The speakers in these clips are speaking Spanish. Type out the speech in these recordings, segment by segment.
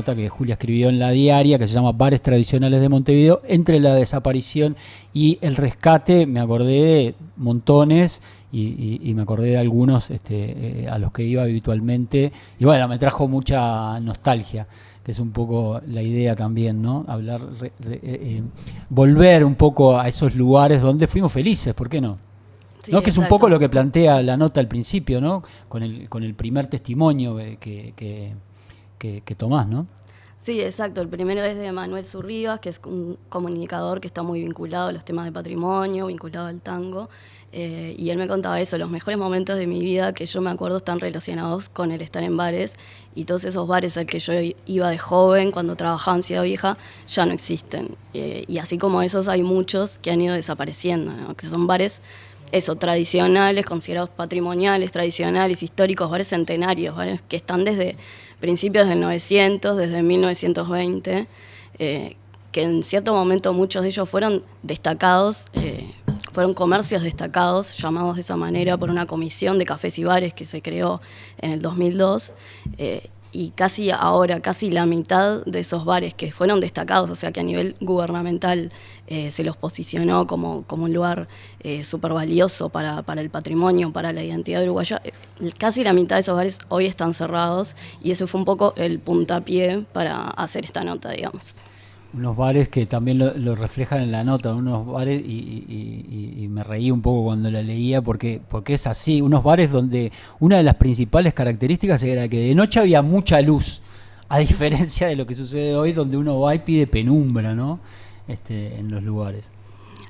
nota que Julia escribió en La Diaria, que se llama Bares Tradicionales de Montevideo. Entre la desaparición y el rescate me acordé de montones y me acordé de algunos a los que iba habitualmente. Y bueno, me trajo mucha nostalgia, que es un poco la idea también, ¿no? Hablar, volver un poco a esos lugares donde fuimos felices, ¿por qué no? Sí, ¿No? Que es un exacto. poco lo que plantea la nota al principio, ¿no? Con el primer testimonio que tomás, ¿no? Sí, exacto. El primero es de Manuel Zurribas, que es un comunicador que está muy vinculado a los temas de patrimonio, vinculado al tango. Y él me contaba eso, los mejores momentos de mi vida que yo me acuerdo están relacionados con el estar en bares, y todos esos bares al que yo iba de joven cuando trabajaba en Ciudad Vieja ya no existen. Y así como esos hay muchos que han ido desapareciendo, ¿no? Que son bares eso, tradicionales, considerados patrimoniales, tradicionales, históricos, bares centenarios, bares que están desde principios del 900, desde 1920, que en cierto momento muchos de ellos fueron destacados, fueron comercios destacados, llamados de esa manera por una comisión de cafés y bares que se creó en el 2002, y casi ahora, casi la mitad de esos bares que fueron destacados, o sea que a nivel gubernamental se los posicionó como un lugar súper valioso para el patrimonio, para la identidad uruguaya, casi la mitad de esos bares hoy están cerrados, y eso fue un poco el puntapié para hacer esta nota, digamos. Unos bares que también lo reflejan en la nota, unos bares, y me reí un poco cuando la leía porque es así, unos bares donde una de las principales características era que de noche había mucha luz, a diferencia de lo que sucede hoy, donde uno va y pide penumbra, ¿no? En los lugares.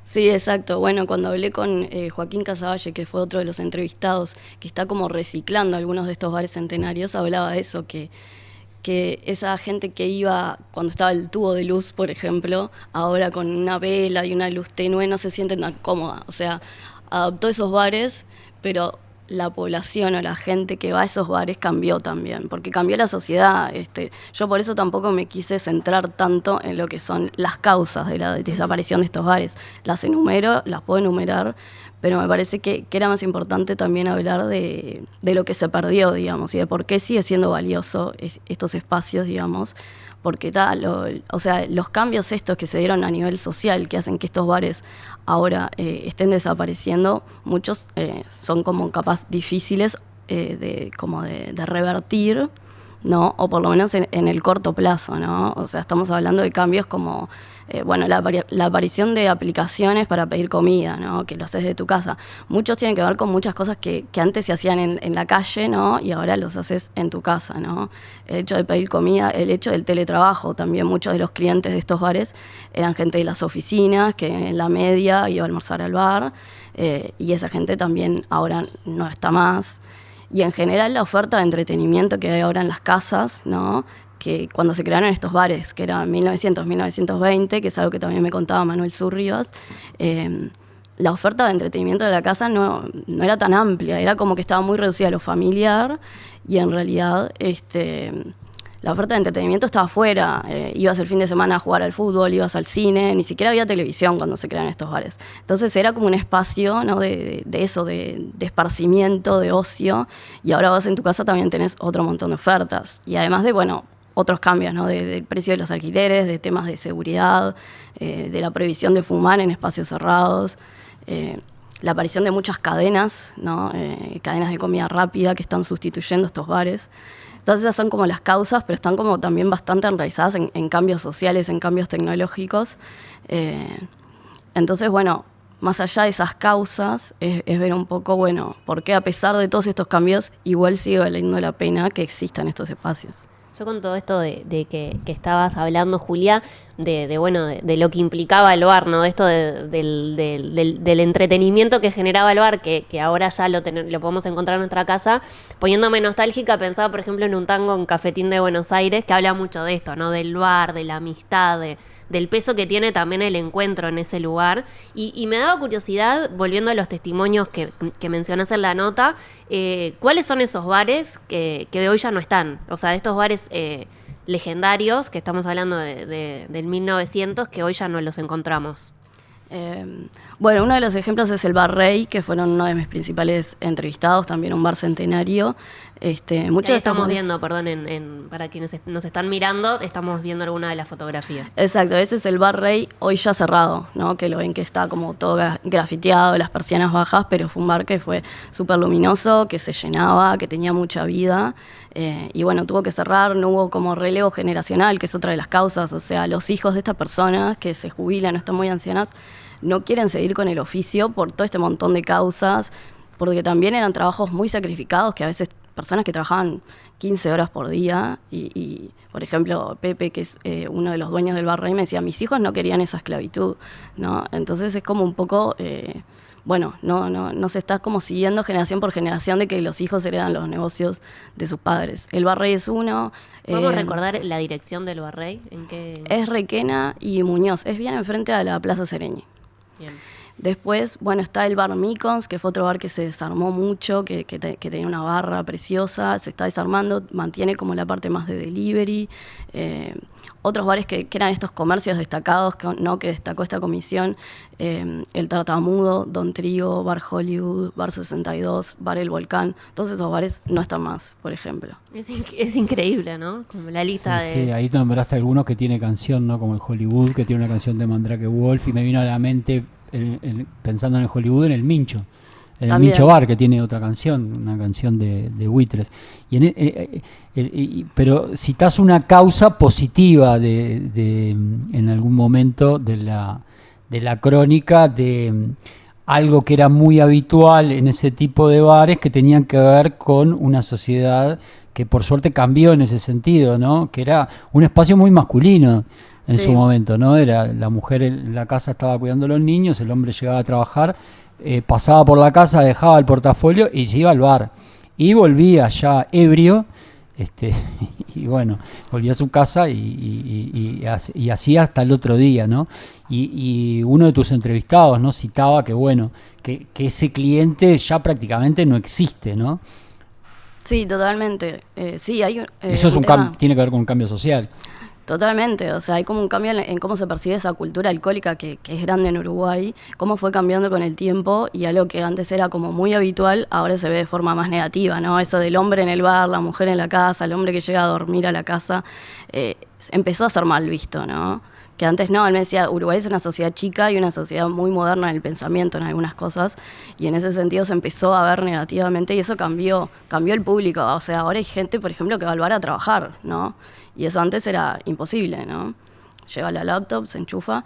Sí, exacto. Bueno, cuando hablé con Joaquín Casavalle, que fue otro de los entrevistados, que está como reciclando algunos de estos bares centenarios, hablaba de eso, que esa gente que iba cuando estaba el tubo de luz, por ejemplo, ahora con una vela y una luz tenue no se sienten tan cómoda. O sea, adoptó esos bares, pero la población o la gente que va a esos bares cambió también, porque cambió la sociedad. Yo por eso tampoco me quise centrar tanto en lo que son las causas de la desaparición de estos bares. Las enumero, las puedo enumerar, pero me parece que era más importante también hablar de lo que se perdió, digamos, y de por qué sigue siendo valioso estos espacios, digamos, porque o sea, los cambios estos que se dieron a nivel social, que hacen que estos bares ahora estén desapareciendo, muchos son como capaz difíciles de revertir, ¿no? O por lo menos en el corto plazo, ¿no? O sea, estamos hablando de cambios como, bueno, la aparición de aplicaciones para pedir comida, ¿no? Que lo haces de tu casa. Muchos tienen que ver con muchas cosas que antes se hacían en la calle, ¿no? Y ahora los haces en tu casa, ¿no? El hecho de pedir comida, el hecho del teletrabajo, también muchos de los clientes de estos bares eran gente de las oficinas, que en la media iba a almorzar al bar, y esa gente también ahora no está más. Y en general la oferta de entretenimiento que hay ahora en las casas, ¿no? Que cuando se crearon estos bares, que era 1900, 1920, que es algo que también me contaba Manuel Zurribas, la oferta de entretenimiento de la casa no era tan amplia, era como que estaba muy reducida a lo familiar, y en realidad la oferta de entretenimiento estaba afuera. Ibas el fin de semana a jugar al fútbol, ibas al cine, ni siquiera había televisión cuando se crearon estos bares. Entonces era como un espacio, ¿no? de eso, de esparcimiento, de ocio, y ahora vas en tu casa también tenés otro montón de ofertas. Y además de, bueno, otros cambios, ¿no? Del precio de los alquileres, de temas de seguridad, de la prohibición de fumar en espacios cerrados, la aparición de muchas cadenas, ¿no? Cadenas de comida rápida que están sustituyendo estos bares. Entonces esas son como las causas, pero están como también bastante enraizadas en cambios sociales, en cambios tecnológicos. Entonces, bueno, más allá de esas causas, es ver un poco, bueno, por qué a pesar de todos estos cambios, igual sigue valiendo la pena que existan estos espacios. Yo con todo esto de que estabas hablando, Julia, de lo que implicaba el bar, ¿no? De esto del entretenimiento que generaba el bar, que ahora ya lo podemos encontrar en nuestra casa. Poniéndome nostálgica, pensaba, por ejemplo, en un tango en Cafetín de Buenos Aires, que habla mucho de esto, ¿no? Del bar, de la amistad, del peso que tiene también el encuentro en ese lugar. Y me daba curiosidad, volviendo a los testimonios que mencionás en la nota, ¿cuáles son esos bares que de hoy ya no están? O sea, de estos bares legendarios, que estamos hablando del 1900, que hoy ya no los encontramos. Bueno, uno de los ejemplos es el Bar Rey, que fueron uno de mis principales entrevistados, también un bar centenario, Muchos Ahí de estamos estos... viendo, perdón, para quienes nos están mirando, estamos viendo alguna de las fotografías. Exacto, ese es el Bar Rey, hoy ya cerrado, ¿no? Que lo ven que está como todo grafiteado, las persianas bajas, pero fue un bar que fue súper luminoso, que se llenaba, que tenía mucha vida. Y bueno, tuvo que cerrar, no hubo como relevo generacional, que es otra de las causas. O sea, los hijos de estas personas que se jubilan o están muy ancianas no quieren seguir con el oficio por todo este montón de causas, porque también eran trabajos muy sacrificados, que a veces personas que trabajaban 15 horas por día y por ejemplo, Pepe, que es uno de los dueños del Bar Rey, me decía, mis hijos no querían esa esclavitud, ¿no? Entonces es como un poco, no se está como siguiendo generación por generación de que los hijos heredan los negocios de sus padres. El Bar Rey es uno. ¿Podemos recordar la dirección del Bar Rey? ¿En qué? Es Requena y Muñoz, es bien enfrente a la Plaza Sereñi. Bien. Después, bueno, está el Bar Micons, que fue otro bar que se desarmó mucho, que tenía una barra preciosa, se está desarmando, mantiene como la parte más de delivery. Otros bares que eran estos comercios destacados, que destacó esta comisión, el Tartamudo, Don Trigo, Bar Hollywood, Bar 62, Bar El Volcán, todos esos bares no están más, por ejemplo. Es increíble, ¿no? Como la lista de... Sí, ahí te nombraste algunos que tiene canción, ¿no? Como el Hollywood, que tiene una canción de Mandrake Wolf, y me vino a la mente, pensando en el Hollywood, en el Mincho. En También. el Mincho Bar, que tiene otra canción, una canción de buitres. Pero citás una causa positiva en algún momento de la crónica, de algo que era muy habitual en ese tipo de bares, que tenían que ver con una sociedad que por suerte cambió en ese sentido, ¿no? Que era un espacio muy masculino en su momento, ¿no? Era la mujer en la casa, estaba cuidando a los niños, el hombre llegaba a trabajar, pasaba por la casa, dejaba el portafolio y se iba al bar. Y volvía ya ebrio, y bueno, volvía a su casa y así hasta el otro día, ¿no? Y uno de tus entrevistados, ¿no? Citaba que, bueno, que ese cliente ya prácticamente no existe, ¿no? Sí, totalmente. Sí, hay Eso es tiene que ver con un cambio social. Totalmente, o sea, hay como un cambio en cómo se percibe esa cultura alcohólica que es grande en Uruguay, cómo fue cambiando con el tiempo y algo que antes era como muy habitual, ahora se ve de forma más negativa, ¿no? Eso del hombre en el bar, la mujer en la casa, el hombre que llega a dormir a la casa, empezó a ser mal visto, ¿no? Que antes no, él me decía, Uruguay es una sociedad chica y una sociedad muy moderna en el pensamiento, en algunas cosas, y en ese sentido se empezó a ver negativamente y eso cambió el público, o sea, ahora hay gente, por ejemplo, que va al bar a trabajar, ¿no? Y eso antes era imposible, ¿no? Lleva la laptop, se enchufa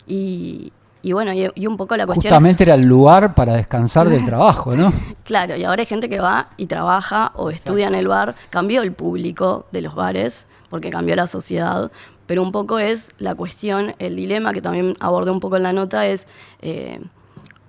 y bueno, y un poco la cuestión... Justamente era el lugar para descansar del trabajo, ¿no? Claro, y ahora hay gente que va y trabaja o estudia en el bar, cambió el público de los bares, porque cambió la sociedad, pero un poco es la cuestión, el dilema que también abordé un poco en la nota es...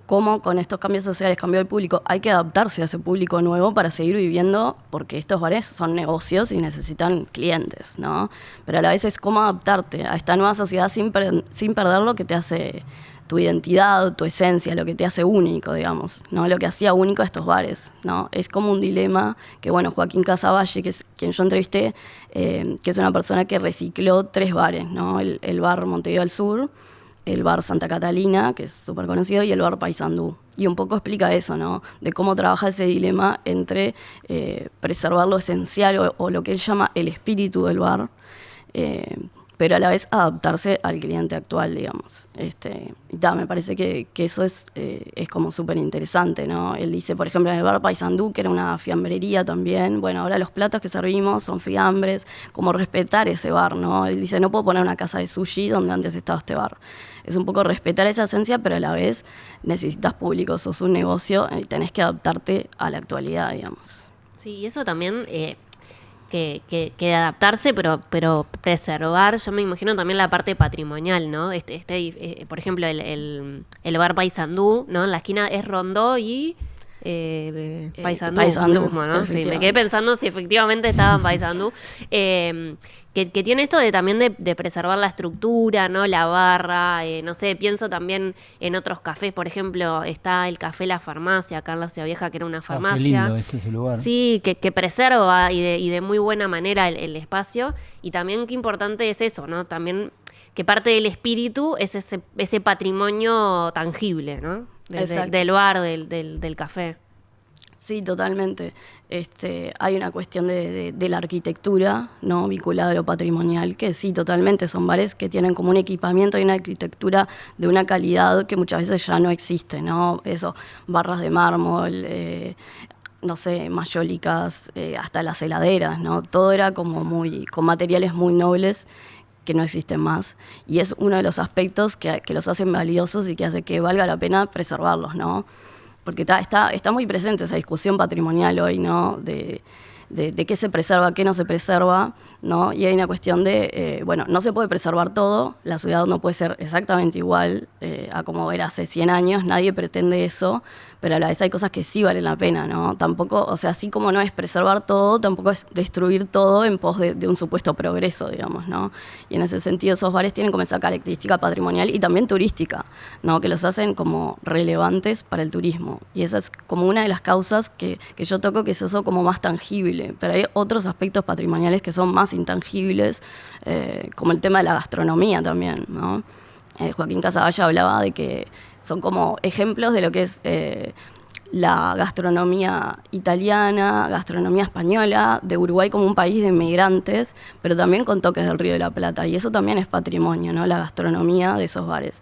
cómo con estos cambios sociales cambió el público, hay que adaptarse a ese público nuevo para seguir viviendo, porque estos bares son negocios y necesitan clientes, ¿no? Pero a la vez es cómo adaptarte a esta nueva sociedad sin perder lo que te hace tu identidad, tu esencia, lo que te hace único, digamos, ¿no? Lo que hacía único a estos bares, ¿no? Es como un dilema que, bueno, Joaquín Casavalle, que es quien yo entrevisté, que es una persona que recicló 3 bares, ¿no? El bar Montevideo al Sur, el bar Santa Catalina, que es súper conocido, y el bar Paysandú. Y un poco explica eso, ¿no? De cómo trabaja ese dilema entre preservar lo esencial o lo que él llama el espíritu del bar, pero a la vez adaptarse al cliente actual, digamos. Me parece que eso es como súper interesante, ¿no? Él dice, por ejemplo, en el bar Paysandú, que era una fiambrería también, bueno, ahora los platos que servimos son fiambres, como respetar ese bar, ¿no? Él dice, no puedo poner una casa de sushi donde antes estaba este bar. Es un poco respetar esa esencia, pero a la vez necesitas público, sos un negocio y tenés que adaptarte a la actualidad, digamos. Sí, y eso también... Que adaptarse, pero preservar, yo me imagino también la parte patrimonial, ¿no? Por ejemplo, el bar Paysandú, ¿no? En la esquina es Rondó y Paysandú mismo, ¿no? Sí, me quedé pensando si efectivamente estaba en Paysandú. Que tiene esto de también de preservar la estructura, ¿no? La barra, no sé, pienso también en otros cafés, por ejemplo, está el Café La Farmacia, acá en la Ciudad Vieja, que era una farmacia. Qué lindo es ese lugar. Sí, que preserva y de muy buena manera el espacio, y también qué importante es eso, ¿no? También que parte del espíritu es ese patrimonio tangible, ¿no? Del bar, del café. Sí, totalmente. Hay una cuestión de la arquitectura, ¿no? Vinculada a lo patrimonial, que sí, totalmente. Son bares que tienen como un equipamiento y una arquitectura de una calidad que muchas veces ya no existe, ¿no? Eso, barras de mármol, no sé, mayólicas, hasta las heladeras, ¿no? Todo era como con materiales muy nobles que no existen más. Y es uno de los aspectos que los hacen valiosos y que hace que valga la pena preservarlos, ¿no? Porque está muy presente esa discusión patrimonial hoy, ¿no? De qué se preserva, qué no se preserva, ¿no? Y hay una cuestión no se puede preservar todo, la ciudad no puede ser exactamente igual a como era hace 100 años, nadie pretende eso, pero a la vez hay cosas que sí valen la pena, ¿no? Tampoco, o sea, así como no es preservar todo, tampoco es destruir todo en pos de un supuesto progreso, digamos, ¿no? Y en ese sentido esos bares tienen como esa característica patrimonial y también turística, ¿no? Que los hacen como relevantes para el turismo. Y esa es como una de las causas que yo toco, que es eso como más tangible. Pero hay otros aspectos patrimoniales que son más intangibles, como el tema de la gastronomía también, ¿no? Joaquín Casavalla hablaba de que son como ejemplos de lo que es la gastronomía italiana, gastronomía española, de Uruguay como un país de inmigrantes, pero también con toques del Río de la Plata. Y eso también es patrimonio, ¿no? La gastronomía de esos bares.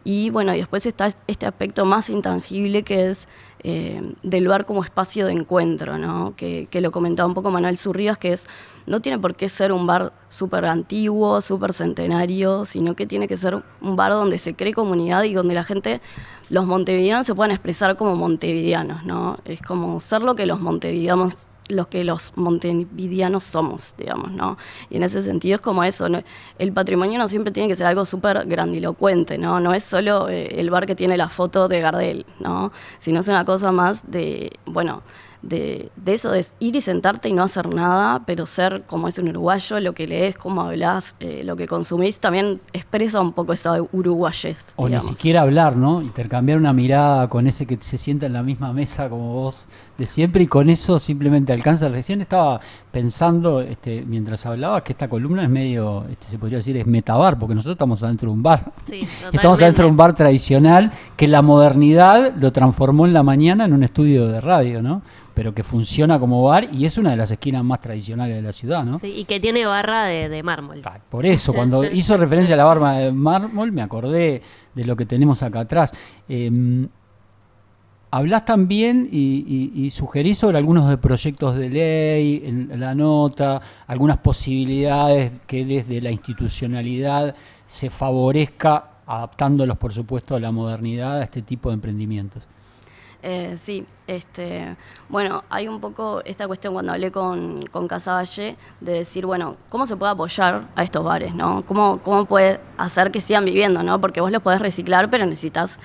Y bueno, y después está este aspecto más intangible que es del bar como espacio de encuentro, ¿no? Que lo comentaba un poco Manuel Zurribas, que no tiene por qué ser un bar súper antiguo, súper centenario, sino que tiene que ser un bar donde se cree comunidad y donde la gente, los montevideanos se puedan expresar como montevideanos, ¿no? Es como ser lo que los montevideanos somos, digamos, ¿no? Y en ese sentido es como eso, ¿no? El patrimonio no siempre tiene que ser algo súper grandilocuente, ¿no? No es solo el bar que tiene la foto de Gardel, ¿no? Sino es una cosa más de eso, de ir y sentarte y no hacer nada, pero ser como es un uruguayo, lo que lees, cómo hablas, lo que consumís, también expresa un poco esa uruguayez. O digamos. ni siquiera hablar, ¿no? Intercambiar una mirada con ese que se sienta en la misma mesa como vos de siempre y con eso simplemente alcanza. Recién estaba pensando, mientras hablabas, que esta columna es medio, se podría decir, es metabar, porque nosotros estamos adentro de un bar. Sí, totalmente. Estamos adentro de un bar tradicional que la modernidad lo transformó en la mañana en un estudio de radio, ¿no? Pero que funciona como bar y es una de las esquinas más tradicionales de la ciudad, ¿no? Sí, y que tiene barra de mármol. Por eso, cuando hizo referencia a la barra de mármol, me acordé de lo que tenemos acá atrás. Hablás también y sugerís sobre algunos de proyectos de ley en la nota, algunas posibilidades que desde la institucionalidad se favorezca, adaptándolos, por supuesto, a la modernidad, a este tipo de emprendimientos. Sí, bueno, hay un poco esta cuestión cuando hablé con Casavalle de decir, bueno, ¿cómo se puede apoyar a estos bares, no? ¿Cómo puede hacer que sigan viviendo, no? Porque vos los podés reciclar, pero necesitas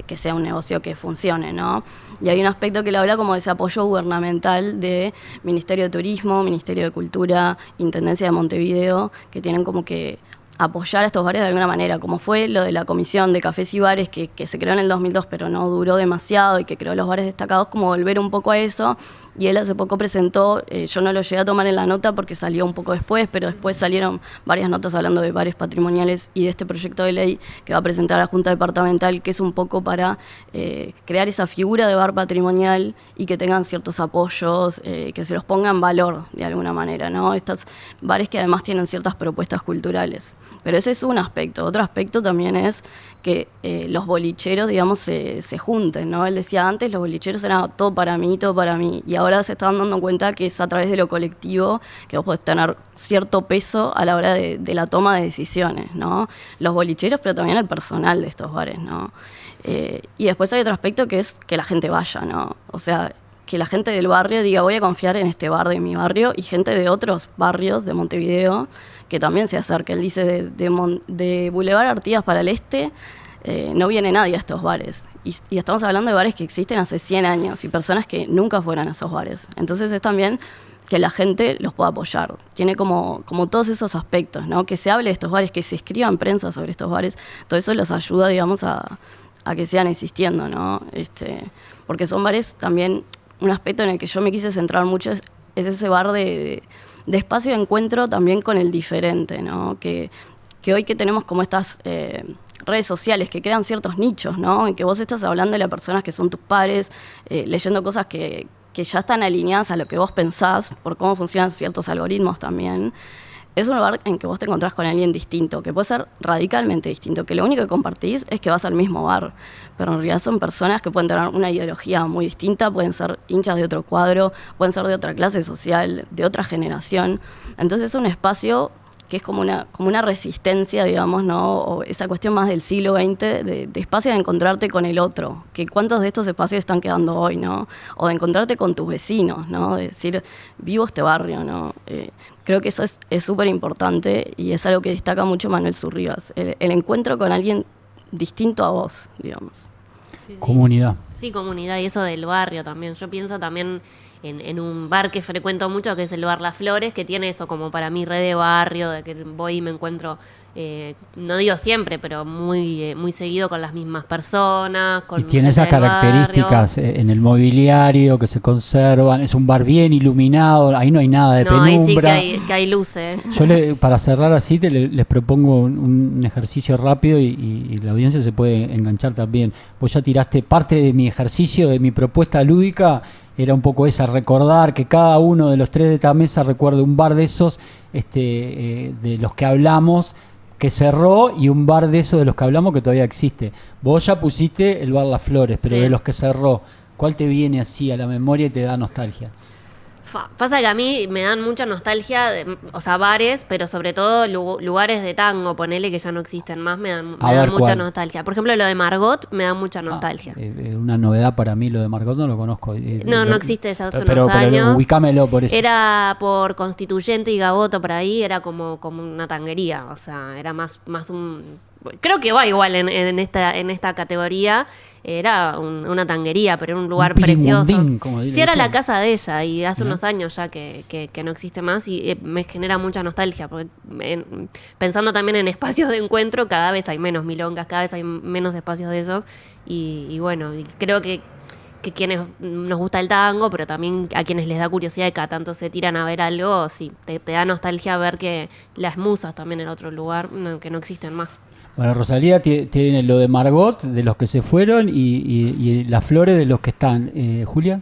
que sea un negocio que funcione, ¿no? Y hay un aspecto que le habla como de ese apoyo gubernamental de Ministerio de Turismo, Ministerio de Cultura, Intendencia de Montevideo, que tienen como que apoyar a estos bares de alguna manera, como fue lo de la Comisión de Cafés y Bares que se creó en el 2002 pero no duró demasiado y que creó los bares destacados, como volver un poco a eso. Y él hace poco presentó, yo no lo llegué a tomar en la nota porque salió un poco después, pero después salieron varias notas hablando de bares patrimoniales y de este proyecto de ley que va a presentar a la Junta Departamental, que es un poco para crear esa figura de bar patrimonial y que tengan ciertos apoyos, que se los ponga en valor de alguna manera, ¿no? Estos bares que además tienen ciertas propuestas culturales. Pero ese es un aspecto. Otro aspecto también es que los bolicheros, digamos, se junten, ¿no? Él decía antes, los bolicheros eran todo para mí, y ahora se están dando cuenta que es a través de lo colectivo que vos podés tener cierto peso a la hora de la toma de decisiones, ¿no? Los bolicheros, pero también el personal de estos bares, ¿no? Y después hay otro aspecto que es que la gente vaya, ¿no? O sea, que la gente del barrio diga, voy a confiar en este bar de mi barrio, y gente de otros barrios de Montevideo que también se acerca. Él dice, de Boulevard Artigas para el este, no viene nadie a estos bares. Y estamos hablando de bares que existen hace 100 años y personas que nunca fueron a esos bares. Entonces es también que la gente los pueda apoyar. Tiene como todos esos aspectos, ¿no? Que se hable de estos bares, que se escriba en prensa sobre estos bares. Todo eso los ayuda, digamos, a que sigan existiendo, ¿no? Porque son bares también, un aspecto en el que yo me quise centrar mucho es ese bar de espacio de encuentro también con el diferente, ¿no? Que hoy que tenemos como estas redes sociales que crean ciertos nichos, ¿no? En que vos estás hablando de las personas que son tus pares, leyendo cosas que que ya están alineadas a lo que vos pensás, por cómo funcionan ciertos algoritmos también, es un lugar en que vos te encontrás con alguien distinto, que puede ser radicalmente distinto, que lo único que compartís es que vas al mismo bar, pero en realidad son personas que pueden tener una ideología muy distinta, pueden ser hinchas de otro cuadro, pueden ser de otra clase social, de otra generación. Entonces es un espacio que es como una resistencia, digamos, ¿no? O esa cuestión más del siglo XX, de espacio de encontrarte con el otro, que cuántos de estos espacios están quedando hoy, ¿no? O de encontrarte con tus vecinos, ¿no? De decir, vivo este barrio, ¿no? Creo que eso es súper importante y es algo que destaca mucho Manuel Zurribas, el encuentro con alguien distinto a vos, digamos. Sí, sí. Comunidad. Sí, comunidad, y eso del barrio también. Yo pienso también en un bar que frecuento mucho, que es el bar Las Flores, que tiene eso como para mí re de barrio, de que voy y me encuentro, no digo siempre, pero muy seguido con las mismas personas. Con y tiene esas gente del características barrio. en el mobiliario que se conservan. Es un bar bien iluminado, ahí no hay nada de No, penumbra. ahí sí que hay luces. Yo para cerrar así les propongo un ejercicio rápido y la audiencia se puede enganchar también. Vos ya tiraste parte de mi ejercicio, de mi propuesta lúdica, era un poco esa, recordar que cada uno de los tres de esta mesa recuerde un bar de esos de los que hablamos que cerró y un bar de esos de los que hablamos que todavía existe. Vos ya pusiste el bar Las Flores, pero Sí. de los que cerró, ¿cuál te viene así a la memoria y te da nostalgia? Pasa que a mí me dan mucha nostalgia, o sea, bares, pero sobre todo lugares de tango, ponele que ya no existen más, me dan mucha ¿cuál? nostalgia. Por ejemplo, lo de Margot me da mucha nostalgia. Una novedad para mí, lo de Margot no lo conozco. No existe ya hace pero unos años. Ubicámelo por eso. Era por Constituyente y Gaboto, por ahí, era como una tanguería, o sea, era más un... Creo que va igual en esta categoría, era una tanguería, pero era un lugar precioso. Sí, era la casa de ella y hace unos años ya que no existe más y me genera mucha nostalgia, porque pensando también en espacios de encuentro, cada vez hay menos milongas, cada vez hay menos espacios de esos y bueno, y creo que quienes nos gusta el tango, pero también a quienes les da curiosidad y cada tanto se tiran a ver algo, sí, te da nostalgia ver que las musas también en otro lugar, que no existen más. Bueno, Rosalía tiene lo de Margot, de los que se fueron, y Las Flores, de los que están. ¿Julia?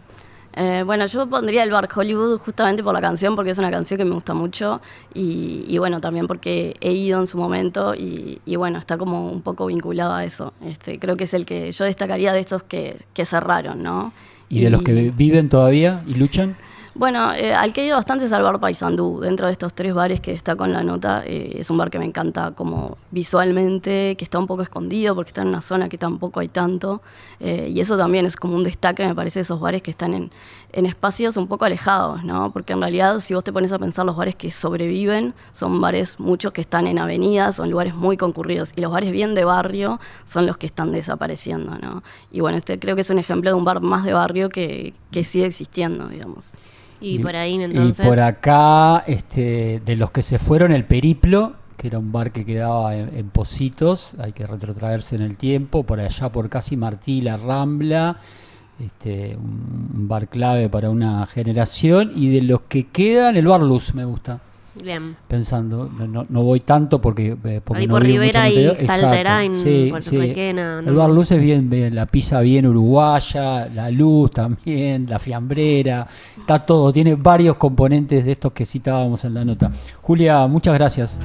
Bueno, yo pondría el bar Hollywood justamente por la canción, porque es una canción que me gusta mucho y bueno, también porque he ido en su momento y bueno, está como un poco vinculado a eso. Creo que es el que yo destacaría de estos que cerraron, ¿no? ¿Y de los que viven todavía y luchan? Bueno, al que he ido bastante es al bar Paysandú. Dentro de estos tres bares que está con la nota, es un bar que me encanta como visualmente, que está un poco escondido porque está en una zona que tampoco hay tanto. Y eso también es como un destaque, me parece, de esos bares que están en espacios un poco alejados, ¿no? Porque en realidad, si vos te pones a pensar, los bares que sobreviven son bares muchos que están en avenidas, son lugares muy concurridos. Y los bares bien de barrio son los que están desapareciendo, ¿no? Y bueno, creo que es un ejemplo de un bar más de barrio que sigue existiendo, digamos. Y por ahí entonces... Y por acá, de los que se fueron, el Periplo, que era un bar que quedaba en Positos, hay que retrotraerse en el tiempo, por allá por casi Martí, La Rambla, un bar clave para una generación, y de los que quedan, el Bar Luz me gusta. Bien. Pensando, no voy tanto porque ahí no por vivo Rivera mucho y Montevideo. Salterain, Sí, por sí. Requena, ¿no? El Bar Luz es bien, la pizza bien uruguaya, la luz también, la fiambrera, está todo, tiene varios componentes de estos que citábamos en la nota. Julia, muchas gracias.